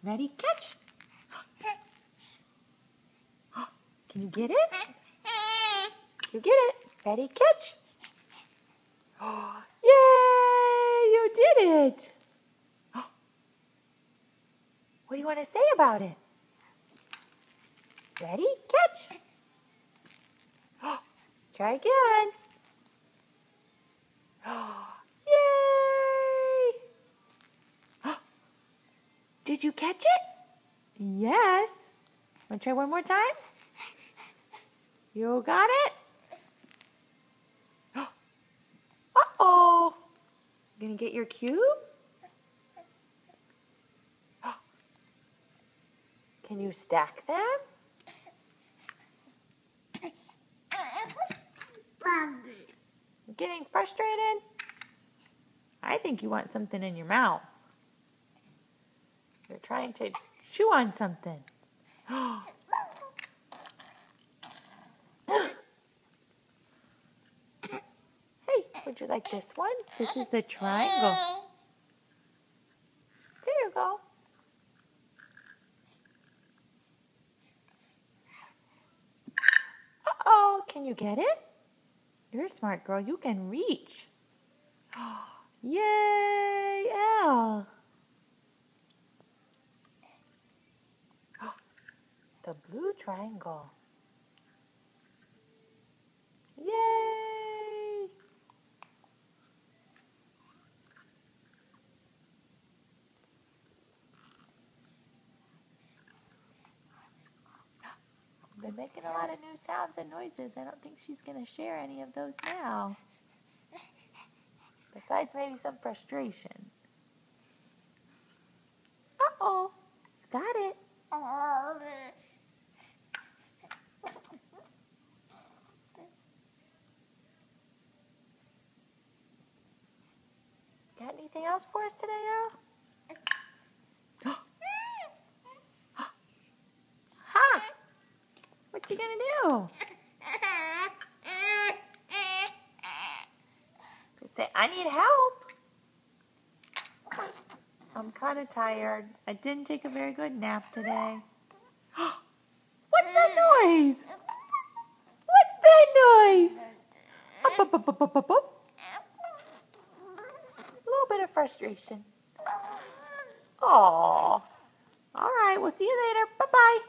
Ready, catch. Can you get it? You get it. Ready, catch. Yay! You did it. What do you want to say about it? Ready, catch. Try again. Yay! Did you catch it? Yes. Want to try one more time? You got it? Uh-oh. You gonna get your cube? Can you stack them? You're getting frustrated? I think you want something in your mouth. You're trying to chew on something. Hey, would you like this one? This is the triangle. There you go. Uh-oh, can you get it? You're a smart girl. You can reach. Yay, Elle. The blue triangle. Yay! I've been making a lot of new sounds and noises. I don't think she's going to share any of those now. Besides maybe some frustration. Uh-oh. Got it. Got anything else for us today, Elle? Ha! What you gonna do? Say, I need help. I'm kind of tired. I didn't take a very good nap today. What's that noise? What's that noise? Up, up, up, up, up, up, up. A little bit of frustration. Aww. All right, we'll see you later. Bye-bye.